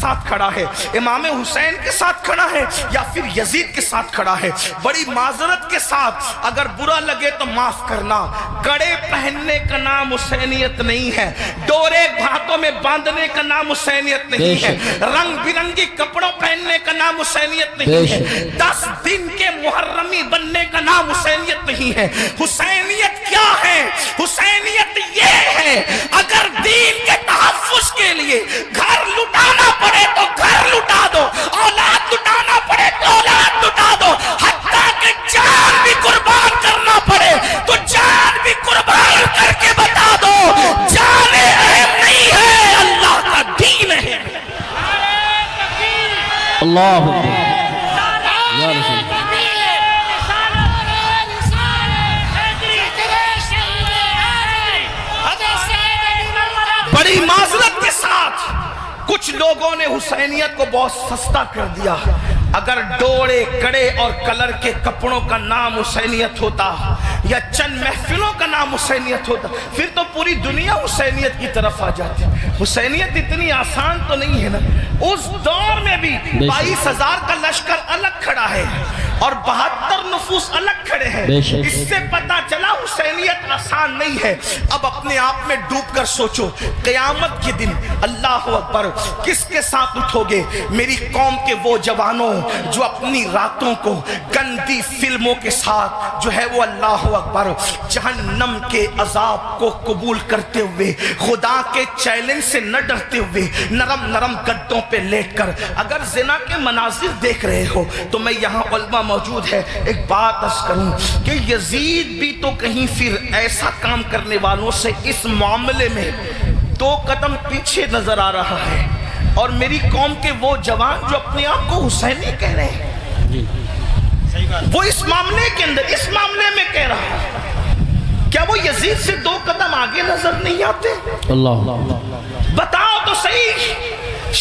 ساتھ کھڑا ہے، امام حسین کے ساتھ کھڑا ہے یا پھر یزید کے ساتھ کھڑا ہے؟ بڑی معذرت کے ساتھ اگر برا لگے تو معاف کرنا، کڑے پہننے کا نام حسینیت نہیں ہے، ڈورے ہاتھوں میں باندھنے کا نام حسینیت نہیں ہے، رنگ برنگی کپڑوں پہننے کا نام حسینیت نہیں ہے، 10 دن کے محرمی بننے کا نام حسینیت نہیں ہے۔ حسینیت کیا ہے؟ حسینیت یہ ہے اگر دین کے تحفظ کے لیے گھر لٹانا پڑے تو گھر لٹا دو، اولاد لٹانا پڑے تو اولاد لٹا دو، حتیٰ کہ جان بھی قربان کرنا پڑے تو جان بھی قربان کر کے بتا دو جان اہم نہیں ہے، اللہ کا دین ہے۔ اللہ یا رسول بڑی معذرت کے ساتھ کچھ لوگوں نے حسینیت کو بہت سستا کر دیا۔ اگر ڈوڑے کڑے اور کلر کے کپڑوں کا نام حسینیت ہوتا یا چند محفلوں کا نام حسینیت ہوتا پھر تو پوری دنیا حسینیت کی طرف آ جاتی۔ حسینیت اتنی آسان تو نہیں ہے نا۔ اس دور میں بھی 22,000 کا لشکر الگ کھڑا ہے اور 72 نفوس الگ کھڑے ہیں۔ اس سے پتا چلا حسینیت آسان نہیں ہے۔ اب اپنے آپ میں ڈوب کر سوچو، قیامت کے دن اللہ اکبر کس کے ساتھ اٹھو گے؟ میری قوم کے وہ جوانوں جو اپنی راتوں کو گندی فلموں کے ساتھ جو ہے وہ اللہ اکبر جہنم کے عذاب کو قبول کرتے ہوئے، خدا کے چیلنج سے نہ ڈرتے ہوئے، نرم نرم گدوں پہ لیٹ کر اگر زنا کے مناظر دیکھ رہے ہو تو میں یہاں علماء موجود ہے، ایک بات عرض کروں کہ یزید بھی تو کہیں پھر ایسا کام کرنے والوں سے اس معاملے میں 2 قدم پیچھے نظر آ رہا ہے، اور میری قوم کے وہ جوان جو اپنے آپ کو حسینی کہہ رہے ہیں وہ اس معاملے کے اندر اس معاملے میں کہہ رہا ہے، کیا وہ یزید سے 2 قدم آگے نظر نہیں آتے؟ اللہ بتاؤ تو صحیح،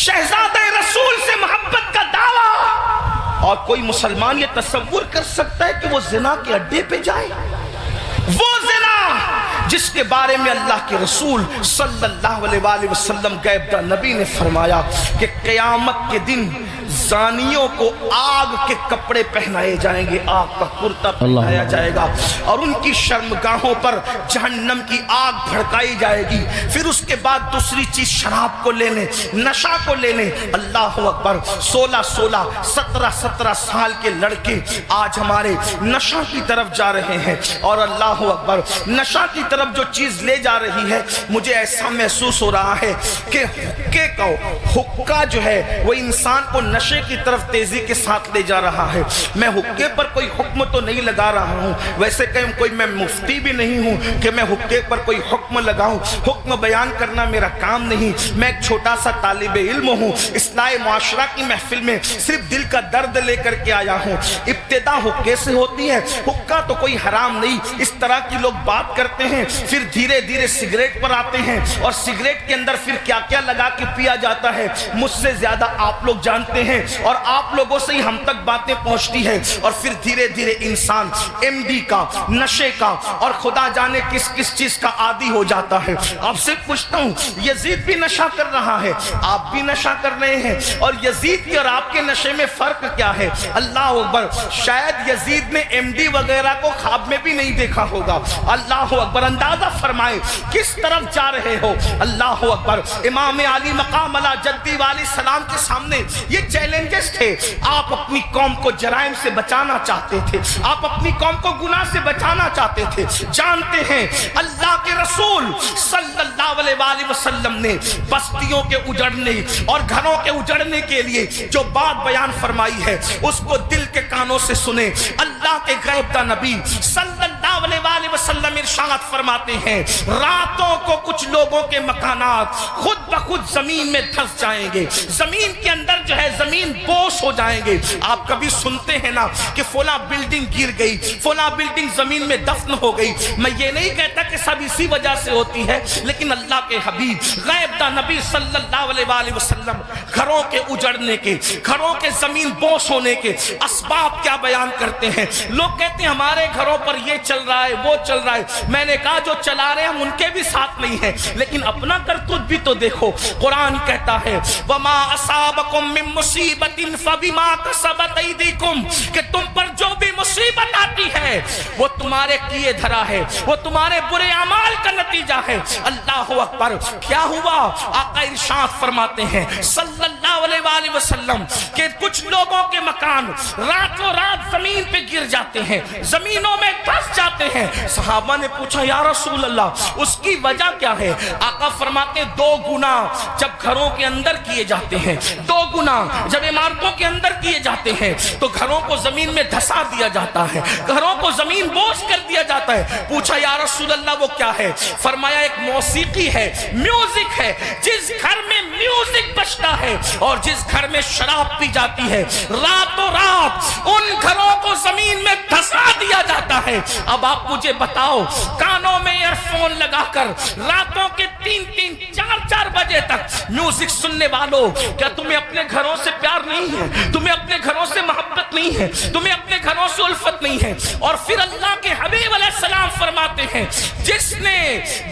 شہزادہ رسول سے محبت کا دعویٰ، اور کوئی مسلمان یہ تصور کر سکتا ہے کہ وہ زنا کے اڈے پہ جائے؟ وہ زنا جس کے بارے میں اللہ کے رسول صلی اللہ علیہ وآلہ وسلم غیب داں نبی نے فرمایا کہ قیامت کے دن زانیوں کو آگ کے کپڑے پہنائے جائیں گے، آگ کا کرتا پہنایا جائے گا، اور ان کی شرمگاہوں پر جہنم کی آگ بھڑکائی جائے گی۔ پھر اس کے بعد دوسری چیز شراب کو لینے، نشہ کو لینے۔ اللہ اکبر، 16 17 سال کے لڑکے آج ہمارے نشہ کی طرف جا رہے ہیں، اور اللہ اکبر نشہ کی طرف جو چیز لے جا رہی ہے مجھے ایسا محسوس ہو رہا ہے کہ حقہ جو ہے وہ انسان کو نشے کی طرف تیزی کے ساتھ لے جا رہا ہے۔ میں حقے پر کوئی حکم تو نہیں لگا رہا ہوں، ویسے کہ کوئی میں مفتی بھی نہیں ہوں کہ میں حقے پر کوئی حکم لگاؤں، حکم بیان کرنا میرا کام نہیں۔ میں ایک چھوٹا سا طالب علم ہوں، اصلاح معاشرہ کی محفل میں صرف دل کا درد لے کر کے آیا ہوں۔ ابتدا حقے سے ہوتی ہے، حقہ تو کوئی حرام نہیں، اس طرح کی لوگ بات کرتے ہیں، پھر دھیرے دھیرے سگریٹ پر آتے ہیں، اور سگریٹ کے اندر پھر کیا کیا لگا کے پیا جاتا ہے مجھ سے زیادہ آپ لوگ جانتے ہیں، اور آپ لوگوں سے ہی ہم تک باتیں پہنچتی ہیں، اور پھر دھیرے دھیرے انسان ایم ڈی کا، نشے کا، اور خدا جانے کس کس چیز کا عادی ہو جاتا ہے۔ آپ سے پوچھتا ہوں، یزید بھی نشہ کر رہا ہے، آپ بھی نشہ کر رہے ہیں، اور یزید کے اور آپ کے نشے میں فرق کیا ہے؟ اللہ اکبر، شاید یزید نے ایم ڈی وغیرہ کو خواب میں بھی نہیں دیکھا ہوگا۔ اللہ اکبر، اندازہ فرمائے کس طرف جا رہے ہو۔ اللہ اکبر، امام علی مقام علی جدی والی سلام کے سامنے یہ چیلنجز تھے۔ آپ اپنی قوم کو جرائم سے بچانا چاہتے تھے، آپ اپنی قوم کو گناہ سے بچانا چاہتے تھے۔ جانتے ہیں اللہ کے رسول صلی اللہ علیہ وآلہ وسلم نے بستیوں کے اجڑنے اور گھروں کے اجڑنے کے لیے جو بات بیان فرمائی ہے اس کو دل کے کانوں سے سنیں۔ اللہ کے غیب داں نبی صلی اللہ علیہ وآلہ وسلم ارشاد فرماتے ہیں، راتوں کو کچھ لوگوں کے مکانات خود بخود زمین میں دھس جائیں گے، زمین کے اندر جو ہے زمین بوس ہو جائیں گے۔ آپ کبھی سنتے ہیں نا کہ فلاں بلڈنگ گر گئی، فلاں بلڈنگ زمین میں دفن ہو گئی۔ میں یہ نہیں کہتا کہ سب اسی وجہ سے ہوتی ہے، لیکن اللہ کے حبیب غیب داں نبی صلی اللہ علیہ وآلہ وسلم گھروں کے اجڑنے کے، گھروں کے زمین بوس ہونے کے اسباب کیا بیان کرتے ہیں۔ لوگ کہتے ہیں ہمارے گھروں پر یہ چل رہا ہے وہ چل رہا ہے. میں نے کہا جو چلا رہے ہیں ہم ان کے بھی ساتھ نہیں ہیں, لیکن اپنا کرتوت بھی تو دیکھو. قرآن کہتا ہے وما اصابکم من مصیبت فبما کسبت ایدیکم, کہ تم پر جو بھی مصیبت آتی ہے وہ تمہارے کیے دھرا ہے, وہ تمہارے برے اعمال کا نتیجہ ہے. اللہ اکبر. کیا ہوا؟ آقا ارشاد فرماتے ہیں صلی اللہ علیہ وآلہ وسلم کہ کچھ لوگوں کے مکان راتوں رات زمین پہ گر جاتے ہیں, زمینوں میں دھس جاتے ہیں. صحابہ نے پوچھا یا رسول اللہ اس کی وجہ کیا ہے؟ آقا فرماتے دو گناہ جب گھروں کے اندر کیے جاتے ہیں, دو گناہ جب عمارتوں کے اندر کیے جاتے ہیں تو گھروں کو زمین میں دھسا دیا جاتا ہے, گھروں کو زمین بوجھ کر دیا جاتا ہے. پوچھا یا رسول اللہ وہ کیا ہے؟ فرمایا ایک موسیقی ہے, میوزک ہے. جس گھر میں میوزک بجتا ہے اور جس گھر میں شراب پی جاتی ہے راتوں رات ان گھروں کو زمین میں دھسا دیا جاتا ہے. اب آپ مجھے بتاؤ کانوں میں ایئر فون لگا کر راتوں کے 3-3 4-4 بجے تک میوزک سننے والوں, کیا تمہیں اپنے گھروں سے پیار نہیں ہے؟ تمہیں اپنے گھروں سے محبت نہیں ہے؟ تمہیں اپنے گھروں سے الفت نہیں ہے؟ اور پھر اللہ کے حبیب علیہ السلام فرماتے ہیں جس نے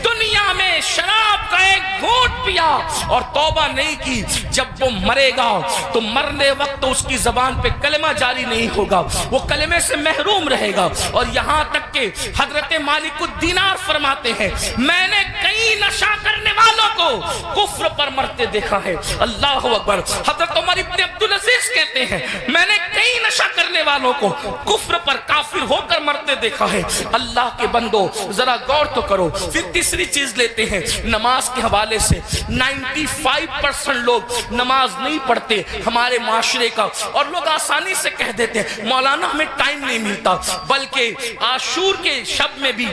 دنیا میں شراب کا ایک گھونٹ پیا اور توبہ نہیں کی, جب وہ مرے گا تو مرنے وقت اس کی زبان پہ کلمہ جاری نہیں ہوگا, وہ کلمے سے محروم رہے گا. اور یہاں تک کہ حضرت مالک الدینار فرماتے ہیں میں نے کئی نشہ کرنے والوں کو کفر پر مرتے دیکھا ہے. اللہ اکبر. حضرت عمر ابن عبدالعزیز کہتے ہیں میں نے کئی نشہ کرنے والوں کو کفر پر کافر ہو کر مرتے دیکھا ہے. اللہ کے بندو ذرا غور تو کرو. پھر تیسری چیز لیتے ہیں نماز کے حوالے سے. 95% لوگ نماز نہیں پڑھتے ہمارے معاشرے کا, اور لوگ آسانی سے کہہ دیتے ہیں مولانا ہمیں ٹائم نہیں ملتا. بلکہ عاشور کے شب میں بھی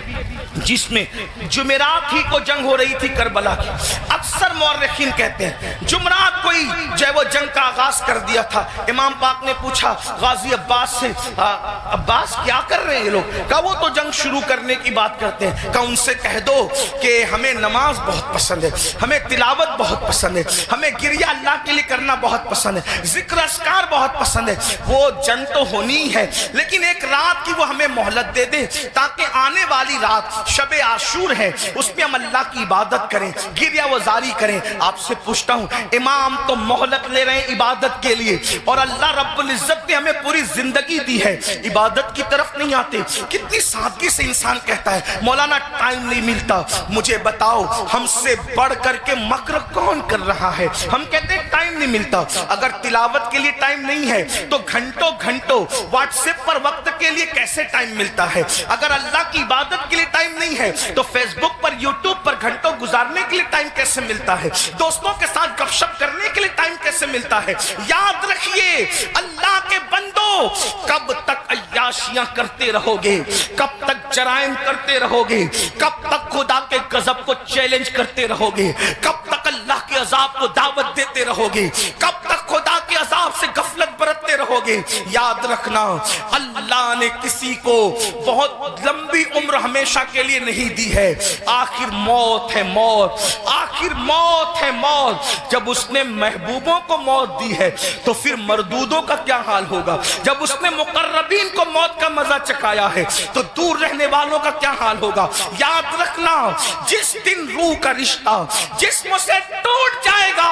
جس میں جمعرات ہی کو جنگ ہو رہی تھی کربلا کی, اکثر مورخین کہتے ہیں جمعرات کو ہی جو ہے وہ جنگ کا آغاز کر دیا تھا. امام پاک نے پوچھا غازی عباس سے عباس کیا کر رہے ہیں یہ لوگ؟ کہا وہ تو جنگ شروع کرنے کی بات کرتے ہیں. کہا ان سے کہہ دو کہ ہمیں نماز بہت پسند ہے, ہمیں تلاوت بہت پسند ہے, ہمیں گریہ اللہ کے لیے کرنا بہت پسند ہے, ذکر اذکار بہت پسند ہے. وہ جنگ تو ہونی ہے لیکن ایک رات کی وہ ہمیں مہلت دے دے تاکہ آنے والی رات شب عاشور ہے اس پہ ہم اللہ کی عبادت کریں, گریہ وزاری کریں. آپ سے پوچھتا ہوں امام تو مہلت لے رہے ہیں عبادت کے لیے اور اللہ رب العزت نے ہمیں پوری زندگی دی ہے, عبادت کی طرف نہیں آتے. کتنی سادگی سے انسان کہتا ہے مولانا ٹائم نہیں ملتا. مجھے بتاؤ ہم سے بڑھ کر کے مکر کون کر رہا ہے؟ ہم کہتے ہیں ٹائم نہیں ملتا. اگر تلاوت کے لیے ٹائم نہیں ہے تو گھنٹوں گھنٹوں واٹس ایپ پر وقت کے لیے کیسے ٹائم ملتا ہے؟ اگر اللہ کی عبادت کے لیے ٹائم نہیں ہے تو فیس بک پر یوٹیوب پر گھنٹوں گزارنے کے لیے ٹائم کیسے ملتا ہے؟ دوستوں کے ساتھ گپ شپ کرنے کے لیے ٹائم کیسے ملتا ہے؟ یاد رکھیے اللہ کے بندو, کب تک عیاشیاں کرتے رہو گے, کب تک جرائم کرتے رہو گے, کب تک خدا کے غضب کو چیلنج کرتے رہو گے, کب تک اللہ کے عذاب کو دعوت دیتے رہو گے, کب تک خدا کے عذاب سے غفلت برتتے رہو گے؟ یاد رکھنا اللہ نے کسی کو بہت لمبی عمر ہمیشہ کے لیے نہیں دی ہے. آخر موت ہے موت, آخر موت ہے موت. جب اس نے محبوبوں کو موت دی ہے تو پھر مردودوں کا کیا حال ہوگا؟ جب اس نے مقربین کو موت کا مزہ چکھایا ہے تو دور رہنے والوں کا کیا حال ہوگا؟ یاد رکھنا جس دن روح کا رشتہ جسم سے ٹوٹ جائے گا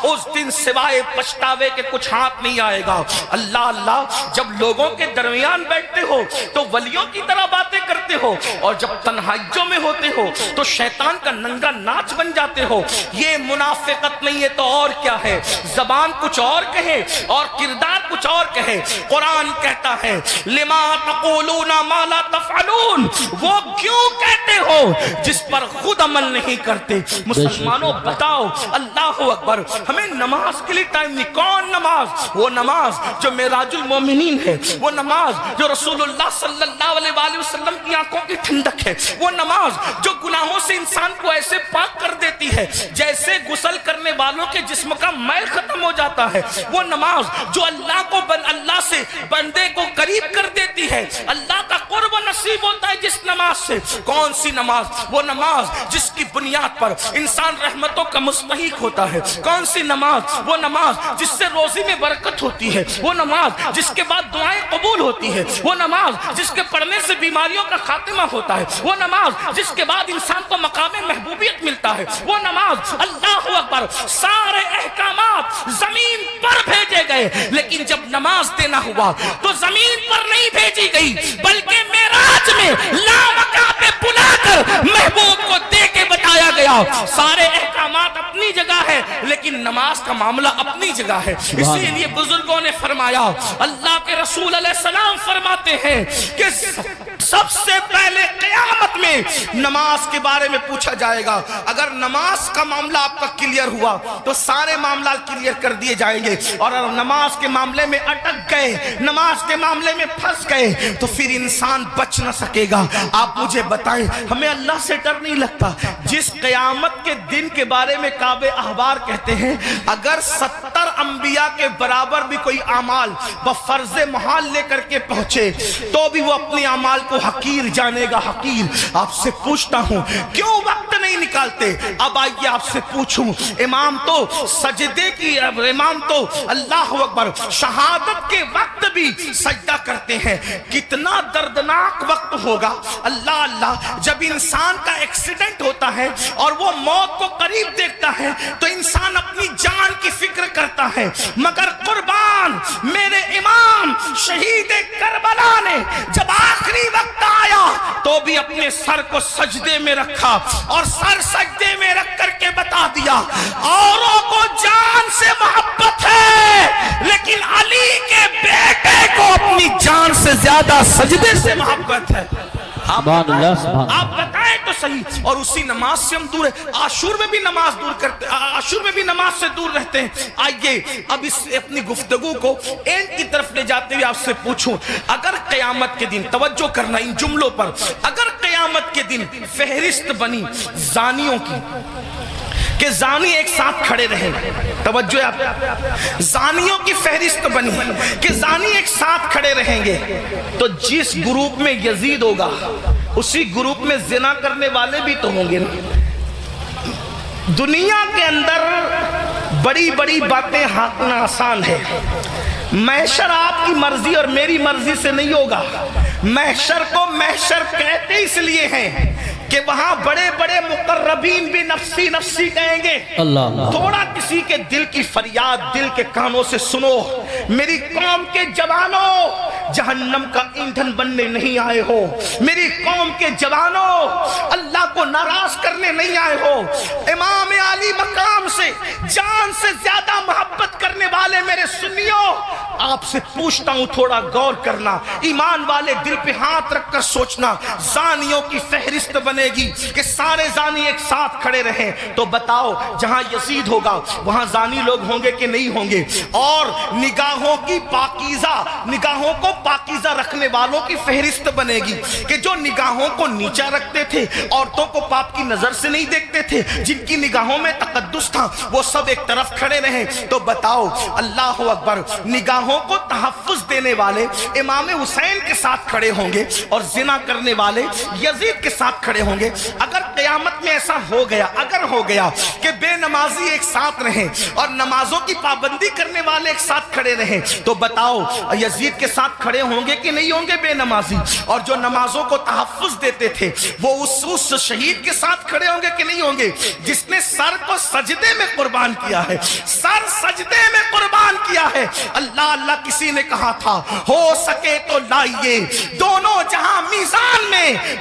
اس دن سوائے پچھتاوے کے کچھ ہاتھ نہیں آئے گا. اللہ اللہ, جب لوگوں کے درمیان بیٹھتے ہو تو ولیوں کی طرح باتیں کرتے ہو اور جب تنہائیوں میں ہوتے ہو تو شیطان کا ننگا ناچ بن جاتے ہو. یہ منافقت نہیں ہے تو اور کیا ہے؟ زبان کچھ اور کہے اور کردار کچھ اور کہے. قرآن کہتا ہے لما تقولون ما لا تفعلون, وہ کیوں کہتے ہو جس پر خود عمل نہیں کرتے. مسلمانوں بتاؤ اللہ اکبر, ہمیں نماز کے لیے ٹائم نہیں. کون نماز؟ وہ نماز جو معراج المومنین ہے, وہ نماز جو رسول اللہ صلی اللہ علیہ وآلہ وسلم کی آنکھوں کی ٹھنڈک ہے, وہ نماز جو گناہوں سے انسان کو ایسے پاک کر دیتی ہے جیسے غسل کرنے والوں کے جسم کا میل ختم ہو جاتا ہے, وہ نماز جو اللہ سے بندے کو قریب کر دیتی ہے, اللہ کا قرب نصیب ہوتا ہے جس نماز سے. کون سی نماز؟ وہ نماز جس کی بنیاد پر انسان رحمتوں کا مستحق ہوتا ہے. کون سی نماز؟ وہ نماز جس سے روزی میں برکت ہوتی ہے. وہ نماز جس کے بعد دعائیں قبول ہوتی ہے. وہ نماز جس کے پڑھنے سے بیماریوں کا خاتمہ ہوتا ہے. وہ نماز جس کے بعد انسان کو مقام محبوبیت ملتا ہے. وہ نماز، اللہ اکبر، سارے احکامات زمین پر بھیجے گئے، لیکن جب نماز دینا ہوا تو زمین پر نہیں بھیجی گئی بلکہ معراج میں لامکاں پہ بلا کر محبوب کو دے کے بتایا گیا. سارے احکامات اپنی جگہ ہے لیکن نماز کا معاملہ اپنی جگہ ہے. اسی لیے بزرگوں نے فرمایا، اللہ کے رسول علیہ السلام فرماتے ہیں کہ سب سے پہلے قیامت میں نماز کے بارے میں پوچھا جائے گا. اگر نماز کا معاملہ آپ کا کلیئر ہوا تو سارے معاملات کلیئر کر دیے جائیں گے، اور اگر نماز کے معاملے میں اٹک گئے، نماز کے معاملے میں پھنس گئے تو پھر انسان بچ نہ سکے گا. آپ مجھے بتائیں، ہمیں اللہ سے ڈر نہیں لگتا؟ جس قیامت کے دن کے بارے میں کعب احبار کہتے ہیں اگر 70 انبیاء کے برابر بھی کوئی اعمال بفرض محال لے کر کے پہنچے تو بھی وہ اپنے اعمال کو حقیر جانے گا، حقیر. آپ سے پوچھتا ہوں کیوں وقت نہیں نکالتے؟ اب آئیے آپ سے پوچھوں، امام تو سجدے کی، امام تو اللہ اکبر شہادت کے وقت بھی سجدہ کرتے ہیں. کتنا دردناک وقت ہوگا. اللہ اللہ، جب انسان کا ایکسیڈنٹ ہوتا ہے اور وہ موت کو قریب دیکھتا ہے تو انسان اپنی جان کی فکر کرتا ہے، مگر قربان میرے امام شہید کربلا نے جب آخری وقت آیا تو بھی اپنے سر کو سجدے میں رکھا اور سر سجدے میں رکھ کر کے بتا دیا اوروں کو جان سے محبت ہے لیکن علی کے بیٹے کو اپنی جان سے زیادہ سجدے سے محبت ہے. آپ بتائیں تو صحیح. اور اسی نماز سے ہم دور ہیں. عاشور میں بھی نماز دور کرتے، عاشور میں بھی نماز سے دور رہتے ہیں. آئیے اب اس اپنی گفتگو کو اینڈ کی طرف لے جاتے ہوئے آپ سے پوچھوں، اگر قیامت کے دن، توجہ کرنا ان جملوں پر، اگر قیامت کے دن فہرست بنی زانیوں کی کہ زانی ایک ساتھ کھڑے رہیں، توجہ آپ، زانیوں کی فہرست بنی کہ زانی ایک ساتھ کھڑے رہیں گے تو جس گروپ میں یزید ہوگا اسی گروپ میں زنا کرنے والے بھی تو ہوں گے. دنیا کے اندر بڑی بڑی باتیں ہانکنا آسان ہے. محشر آپ کی مرضی اور میری مرضی سے نہیں ہوگا. محشر کو محشر کہتے اس لیے ہیں کہ وہاں بڑے بڑے مقربین بھی نفسی نفسی کہیں گے. تھوڑا کسی کے دل کی فریاد دل کے کانوں سے سنو. میری قوم کے جوانوں جہنم کا ایندھن بننے نہیں آئے ہو. میری قوم کے جوانوں اللہ کو ناراض کرنے نہیں آئے ہو. امام علی مقام سے جان سے زیادہ محبت کرنے والے میرے سنیوں، آپ سے پوچھتا ہوں تھوڑا غور کرنا، ایمان والے دل پہ ہاتھ رکھ کر سوچنا. زانیوں کی فہرست بنے گی کہ سارے زانی ایک ساتھ کھڑے رہیں تو بتاؤ جہاں یزید ہوگا وہاں زانی لوگ ہوں گے کہ نہیں ہوں گے؟ اور نگاہوں کی پاکیزہ، نگاہوں کو پاکیزہ رکھنے والوں کی فہرست بنے گی کہ جو نگاہوں کو نیچا رکھتے تھے، عورتوں کو پاپ کی نظر سے نہیں دیکھتے تھے، جن کی نگاہوں میں تقدس تھا وہ سب ایک طرف کھڑے رہیں. تو بتاؤ اللہ اکبر، نگاہوں کو تحفظ دینے والے امام حسین کے ساتھ کھڑے ہوں گے اور زنا کرنے والے یزید کے ساتھ کھڑے ہوں گے. اگر قیامت میں ایسا ہو گیا، اگر ہو گیا کہ بے نمازی ایک ساتھ رہیں اور نمازوں کی پابندی کرنے والے ایک ساتھ کھڑے رہیں تو بتاؤ یزید کے ساتھ کھڑے ہوں گے کہ نہیں ہوں گے بے نمازی؟ اور جو نمازوں کو تحفظ دیتے تھے وہ اس شہید کے ساتھ کھڑے ہوں گے کہ نہیں ہوں گے جس نے سر کو سجدے میں قربان کیا ہے؟ سر سجدے میں قربان کیا ہے. اللہ اللہ، کسی نے کہا تھا ہو سکے تو لائیے دونوں جہاں میزان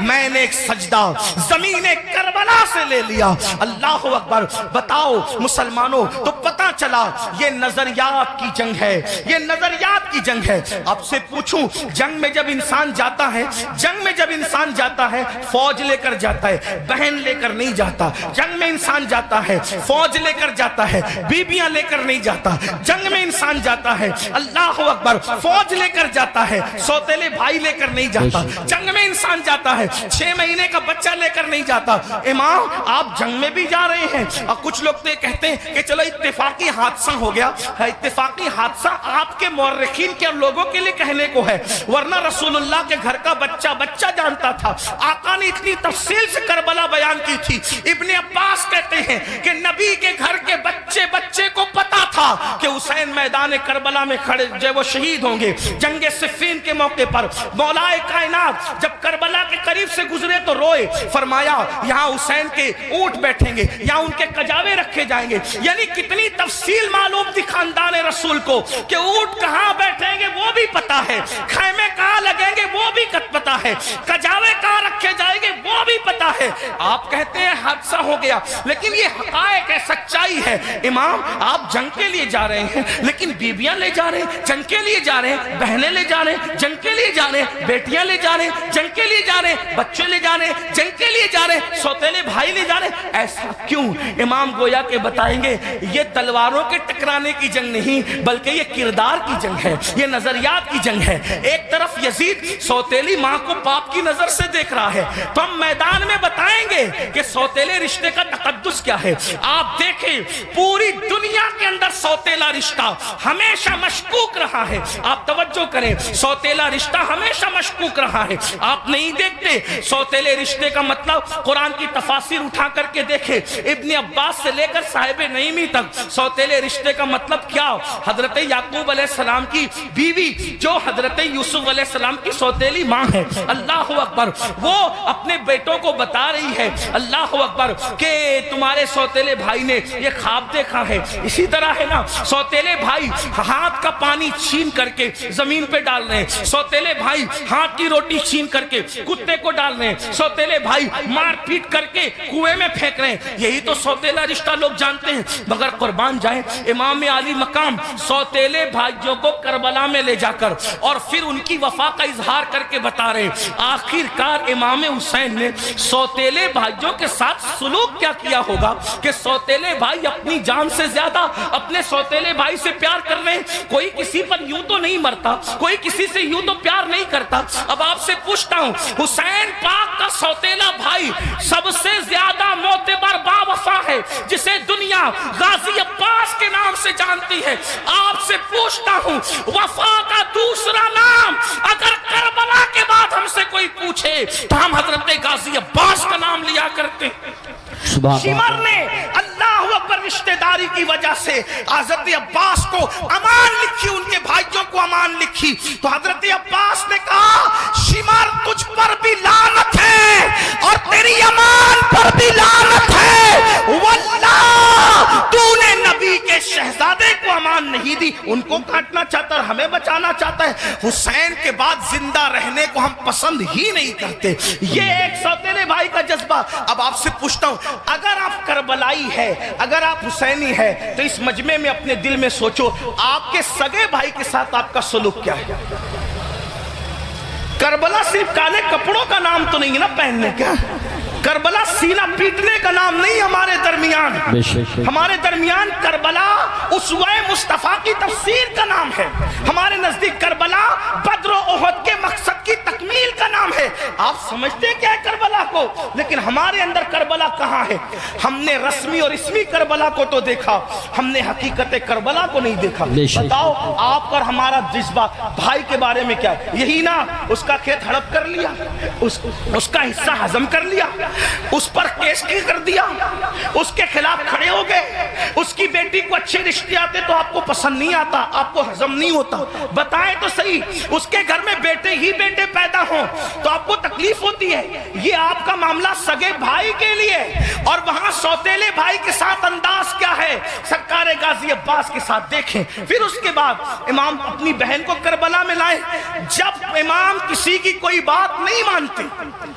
میں نے ایک سجدہ زمین کربلا سے لے لیا. اللہ اکبر. بتاؤ مسلمانوں، تو پتہ چلا یہ نظریات کی جنگ ہے، یہ نظریات کی جنگ ہے. آپ سے پوچھوں، جنگ میں جب انسان جاتا ہے، جنگ میں جب انسان جاتا ہے فوج لے کر جاتا ہے، بہن لے کر نہیں جاتا. جنگ میں انسان جاتا ہے فوج لے کر جاتا ہے، بیویاں لے کر نہیں جاتا. جنگ میں انسان انسان جاتا ہے اللہ اکبر فوج لے کر جاتا ہے, سوتیلے بھائی لے کر نہیں جاتا. جنگ میں انسان جاتا ہے 6 مہینے کا بچہ لے کر نہیں جاتا. امام آپ جنگ میں بھی جا رہے ہیں, اور کچھ لوگ تو یہ کہتے ہیں کہ چلو اتفاقی حادثہ ہو گیا. اتفاقی حادثہ آپ کے مورخین کے لوگوں کے لیے کہنے کو ہے, ورنہ رسول اللہ کے گھر کا بچہ جانتا تھا. آقا نے اتنی تفصیل سے کربلا بیان کی تھی. ابن عباس کہتے ہیں کہ نبی کے گھر کے بچے کو پتا تھا کہ حسین میدان کربلا میں کھڑے جو وہ شہید ہوں گے جنگ صفین کے موقع پر. مولا کائنات جب کربلا کے قریب سے گزرے تو روئے, فرمایا یہاں حسین کے اونٹ بیٹھیں گے, یہاں ان کے کجاوے رکھے جائیں گے. یعنی کتنی تفصیل معلوم تھی خاندان رسول کو کہ اونٹ کہاں بیٹھیں گے وہ بھی پتا ہے, خیمے کہاں لگیں گے وہ بھی پتا ہے, کجاوے کہاں رکھے جائیں گے وہ بھی پتا ہے. آپ کہتے ہیں حادثہ ہو گیا, لیکن یہ حقائق ہے, سچائی ہے. امام آپ جنگ کے لیے جا رہے ہیں, لیکن بیویاں لے جا رہے ہیں جنگ کے لیے جا رہے ہیں, بہنیں لے جا رہے ہیں جنگ کے لیے جا رہے ہیں, بیٹیاں لے جا رہے ہیں جنگ کے لیے جا رہے ہیں, بچے لے جا رہے ہیں جنگ کے لیے جا رہے ہیں, سوتیلے بھائی لے جا رہے ہیں. ایسا کیوں؟ امام گویا کہ بتائیں گے یہ تلواروں کے ٹکرانے کی جنگ نہیں, بلکہ یہ کردار کی جنگ ہے, یہ نظریات کی جنگ ہے. ایک طرف یزید سوتیلی ماں کو باپ کی نظر سے دیکھ رہا ہے, تو ہم میدان میں بتائیں گے کہ سوتیلے رشتے کا تقدس کیا ہے. آپ دیکھیں پوری دنیا کے اندر سوتیلا رشتہ ہمیشہ مشکوک رہا ہے. آپ توجہ کریں, سوتیلا رشتہ ہمیشہ مشکوک رہا ہے. آپ نہیں دیکھتے سوتیلے رشتے کا مطلب قرآن کی تفاسیر اٹھا کر کے دیکھیں, ابن عباس سے لے کر صاحب نعیمی تک سوتیلے رشتے کا مطلب کیا. حضرت یعقوب علیہ السلام کی بیوی جو حضرت یوسف علیہ السلام کی سوتیلی ماں ہے, اللہ اکبر, وہ اپنے بیٹوں کو بتا رہی ہے اللہ اکبر کہ تمہارے سوتیلے بھائی نے یہ خواب دیکھا ہے. اسی طرح ہے نا سوتیلے بھائی ہاتھ کا پانی چھین کر کے زمین پہ ڈال رہے ہیں, سوتیلے بھائی ہاتھ کی روٹی چھین کر کے کتے کو ڈال رہے ہیں, سوتیلے بھائی مار پیٹ کر کے کنویں میں پھینک رہے ہیں. یہی تو سوتیلا رشتہ لوگ جانتے ہیں. مگر قربان جائیں امام علی مقام سوتیلے بھائیوں کو کربلا میں لے جا کر اور پھر ان کی وفا کا اظہار کر کے بتا رہے ہیں آخر کار امام حسین نے سوتیلے بھائیوں کے ساتھ سلوک کیا کیا ہوگا کہ سوتیلے بھائی اپنی جان سے زیادہ اپنے سوتیلے بھائی سے پیار کر رہے ہیں. کوئی کسی پر یوں تو نہیں مرتا, کوئی کسی سے یوں تو پیار نہیں کرتا. اب آپ سے پوچھتا ہوں, حسین پاک کا سوتیلا بھائی سب سے زیادہ معتبر با وفا ہے جسے دنیا غازی عباس کے نام سے جانتی ہے. آپ سے پوچھتا ہوں وفا کا دوسرا نام اگر کربلا کے بعد ہم سے کوئی پوچھے تو ہم حضرت غازی عباس کا نام لیا کرتے. شمر نے اللہ اکبر رشتہ داری کی وجہ سے حضرت عباس کو امان لکھی, ان کے بھائیوں کو امان لکھی, تو حضرت عباس نے کہا شمر تجھ پر بھی لعنت ہے اور تیری امان پر بھی لعنت ہے, واللہ تو نے نبی کے شہزادے کو امان نہیں دی. ان کو کاٹنا چاہتا ہے, ہمیں بچانا چاہتا ہے. حسین کے بعد زندہ رہنے کو ہم پسند ہی نہیں کرتے. یہ ایک سوتیلے بھائی کا جذبہ. اب آپ سے پوچھتا ہوں, اگر آپ کربلائی ہے, اگر آپ حسینی ہے, تو اس مجمع میں اپنے دل میں سوچو آپ کے سگے بھائی کے ساتھ آپ کا سلوک کیا ہے. کربلا صرف کالے کپڑوں کا نام تو نہیں ہے نا پہننے کا, کربلا سینہ پیٹنے کا نام نہیں. ہمارے درمیان کربلا اسوہ مصطفیٰ کی تفسیر کا نام ہے. ہمارے نزدیک کربلا بدر و احد کے مقصد کی تکمیل کا نام ہے. آپ سمجھتے کیا ہے کربلا کو, لیکن ہمارے اندر کربلا کہاں ہے. ہم نے رسمی اور اسمی کربلا کو تو دیکھا, ہم نے حقیقت کربلا کو نہیں دیکھا. بتاؤ آپ پر ہمارا جذبہ بھائی کے بارے میں کیا ہے. یہی نا اس کا کھیت ہڑپ کر لیا, اس کا حصہ ہضم کر لیا, اس پر کیس کی کر دیا, اس کے خلاف کھڑے ہو گئے. اس کی بیٹی کو اچھے رشتے آتے تو آپ کو پسند نہیں آتا, آپ کو ہضم نہیں ہوتا. بتائیں تو صحیح, اس کے گھر میں بیٹے ہی بیٹے پیدا ہوں تو آپ کو تکلیف ہوتی ہے. یہ آپ کا معاملہ سگے بھائی کے لیے, اور وہاں سوتیلے بھائی کے ساتھ انداز کیا ہے سرکار غازی عباس کے ساتھ دیکھیں. پھر اس کے بعد امام اپنی بہن کو کربلا میں لائے. جب امام کسی کی کوئی بات نہیں مانتے,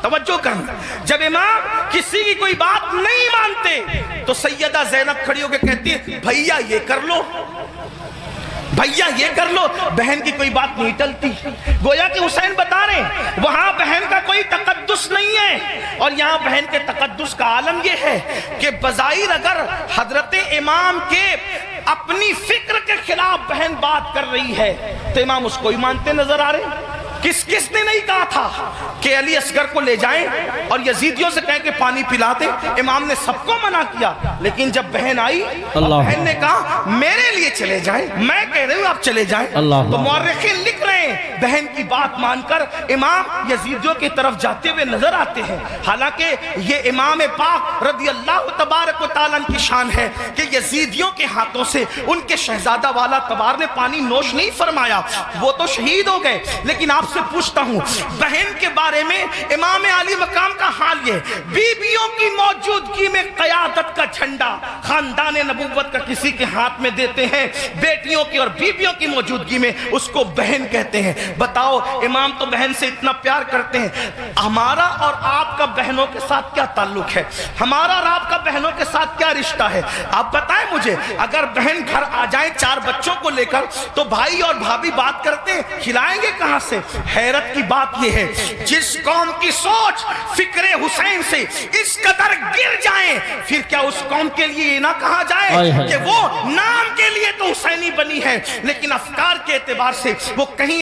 توجہ کرنا, جب امام کسی کی کوئی بات نہیں مانتے تو سیدہ زینب کھڑی ہو کے کہتی ہے بھیا یہ کر لو, بھیا یہ کر لو. بہن کی کوئی بات نہیں ٹلتی. گویا کہ حسین بتا رہے ہیں وہاں بہن کا کوئی تقدس نہیں ہے, اور یہاں بہن کے تقدس کا عالم یہ ہے کہ بظاہر اگر حضرت امام کے اپنی فکر کے خلاف ماں بہن بات کر رہی ہے تو امام اس کو ہی مانتے نظر آ رہے ہیں۔ کس نے نہیں کہا تھا کہ علی اصغر کو لے جائیں اور یزیدیوں سے کہیں کہ پانی پلا دیں؟ امام نے سب کو منع کیا، لیکن جب بہن آئی اور بہن نے کہا میرے لیے چلے جائیں، میں کہہ رہی ہوں آپ چلے جائیں، تو مورخین لکھ رہے ہیں بہن کی بات مان کر امام یزیدیوں کی طرف جاتے ہوئے نظر آتے ہیں۔ حالانکہ یہ امام پاک رضی اللہ تبارک و تعالیٰ کی شان ہے کہ یزیدیوں کے ہاتھوں سے ان کے شہزادہ والا تبار نے پانی نوش نہیں فرمایا، وہ تو شہید ہو گئے۔ لیکن آپ سے پوچھتا ہوں بہن کے بارے میں امام علی مقام کا حال یہ، بیویوں کی موجودگی میں قیادت کا جھنڈا خاندان نبوت کا کسی کے ہاتھ میں دیتے ہیں، بیٹیوں کی اور بیویوں کی موجودگی میں اس کو بہن کہتے ہیں۔ بتاؤ امام تو بہن سے اتنا پیار کرتے ہیں، ہمارا اور آپ کا بہنوں کے ساتھ کیا تعلق ہے؟ ہمارا اور آپ کا بہنوں کے ساتھ کیا رشتہ ہے؟ آپ بتائیں مجھے، اگر بہن گھر آ جائیں 4 بچوں کو لے کر تو بھائی اور بھابھی بات کرتے ہیں، کھلائیں گے کہاں سے؟ حیرت کی بات یہ ہے جس قوم کی سوچ فکر حسین سے اس قدر گر جائیں، پھر کیا اس قوم کے لیے یہ نہ کہا جائے کہ وہ نام کے لیے تو حسینی بنی ہے لیکن افکار کے اعتبار سے وہ کہیں